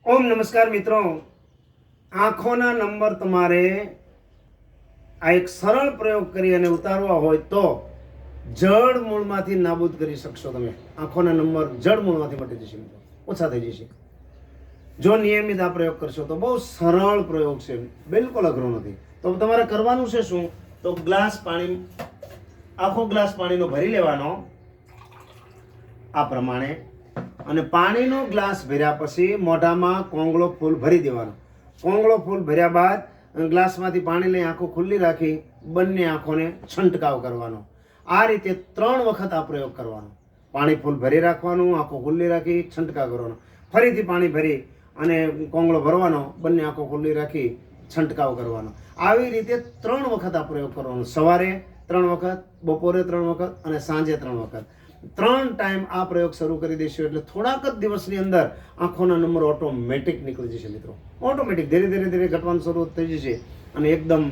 ओम नमस्कार मित्रों। आँखोना नंबर तमारे आ एक सरल प्रयोग करी अने उतारवा होय तो जड़ मूळमांथी नाबूद करी शकशो। तमे आँखोना नंबर जड़ मूळमांथी मटी जशे, ओछा थई जशे जो नियमित आ प्रयोग करशो तो। बहुत सरल प्रयोग छे, बिल्कुल अघरो नथी। तो तमारे करवानुं छे शुं, तो ग्लास पाणी, आखो ग्लास पाणीनो भरी लेवानो आ प्रमाणे, અને પાણીનો ગ્લાસ ભર્યા પછી મોઢામાં કોંગળો ફૂલ ભરી દેવાનો। કોંગળો ફૂલ ભર્યા બાદ ગ્લાસમાંથી પાણી લઈ આંખો ખુલ્લી રાખી બંને આંખોને છંટકાવ કરવાનો। આ રીતે 3 વખત આ પ્રયોગ કરવાનો। પાણી ફૂલ ભરી રાખવાનું, આંખો ખુલ્લી રાખી છંટકાવ કરવાનો, ફરીથી પાણી ભરી અને કોંગળો ભરવાનો, બંને આંખો ખુલ્લી રાખી છંટકાવ કરવાનો। આવી રીતે 3 વખત આ પ્રયોગ કરવાનો। સવારે 3 વખત, બપોરે 3 વખત અને સાંજે 3 વખત। 3 टाइम आ प्रयोग शुरू कर देशो એટલે થોડાક જ દિવસની અંદર આંખોના નંબર ઓટોમેટિક નીકળી જશે મિત્રો। ઓટોમેટિક ધીરે ધીરે ધીરે ઘટવાનું શરૂ થઈ જશે અને એકદમ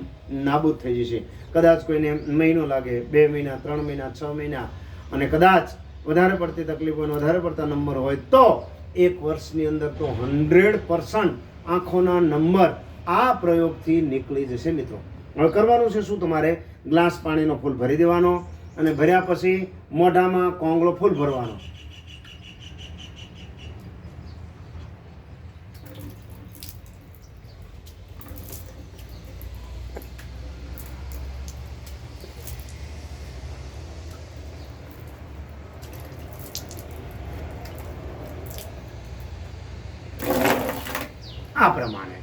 નાબૂદ થઈ જશે। કદાચ કોઈને મહિનો લાગે, 2 મહિના, 3 મહિના, 6 મહિના અને કદાચ વધારે પડતી તકલીફ હોય, વધારે પડતા નંબર હોય તો 1 વર્ષની અંદર તો 100% આંખોના નંબર આ પ્રયોગથી નીકળી જશે મિત્રો। હવે કરવાનું છે શું, તમારે ગ્લાસ પાણીનો ફૂલ ભરી દેવાનો અને ભર્યા પછી મોઢામાં કોંગળો ફૂલ ભરવાનો। આ પ્રમાણે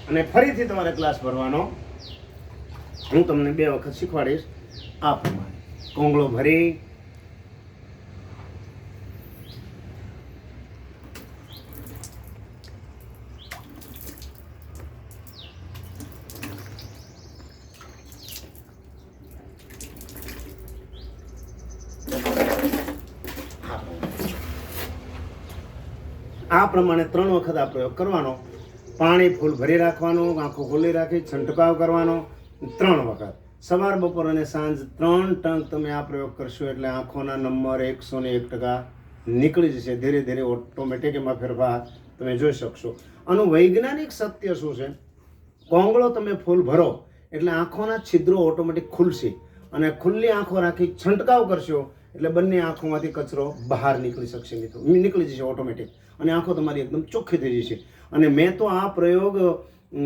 અને ફરીથી તમારે ગ્લાસ ભરવાનો। હું તમને 2 વખત શીખવાડીશ। આ પ્રમાણે કોંગળો ભરી આ પ્રમાણે 3 વખત આ પ્રયોગ કરવાનો। પાણી ફૂલ ભરી રાખવાનું, આંખો ખુલ્લી રાખી છંટકાવ કરવાનો 3 વખત। સવાર, બપોર અને સાંજ 3 ટંક તમે આ પ્રયોગ કરશો એટલે આંખોના નંબર 101% નીકળી જશે। ધીરે ધીરે ઓટોમેટિક એમાં ફેરફાર તમે જોઈ શકશો। આનું વૈજ્ઞાનિક સત્ય શું છે, કોંગળો તમે ફૂલ ભરો એટલે આંખોના છિદ્રો ઓટોમેટિક ખુલશે અને ખુલ્લી આંખો રાખી છંટકાવ કરશો એટલે બંને આંખોમાંથી કચરો બહાર નીકળી શકશે મિત્રો, નીકળી જશે ઓટોમેટિક અને આંખો તમારી એકદમ ચોખ્ખી થઈ જશે। અને મેં તો આ પ્રયોગ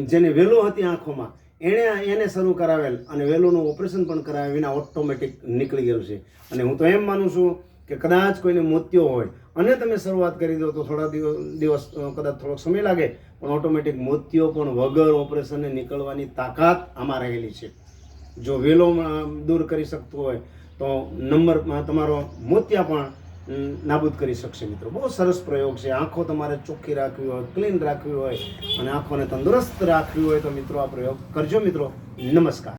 જેને વેલો હતી આંખોમાં એને શરૂ કરાવેલ અને વેલોનું ઓપરેશન પણ કરાવ્યા વિના ઓટોમેટિક નીકળી ગયેલું છે। અને હું તો એમ માનું છું કે કદાચ કોઈને મોતિયો હોય અને તમે શરૂઆત કરી દો તો થોડા દિવસ કદાચ થોડોક સમય લાગે પણ ઓટોમેટિક મોતિયો પણ વગર ઓપરેશનને નીકળવાની તાકાત આમાં રહેલી છે। જો વેલો દૂર કરી શકતો હોય તો નંબરમાં તમારો મોતિયા પણ નાબૂદ કરી શકશે મિત્રો। બહુ સરસ પ્રયોગ છે। આંખો તમારે ચોખ્ખી રાખવી હોય, ક્લીન રાખવી હોય અને આંખોને તંદુરસ્ત રાખવી હોય તો મિત્રો આ પ્રયોગ કરજો મિત્રો। નમસ્કાર।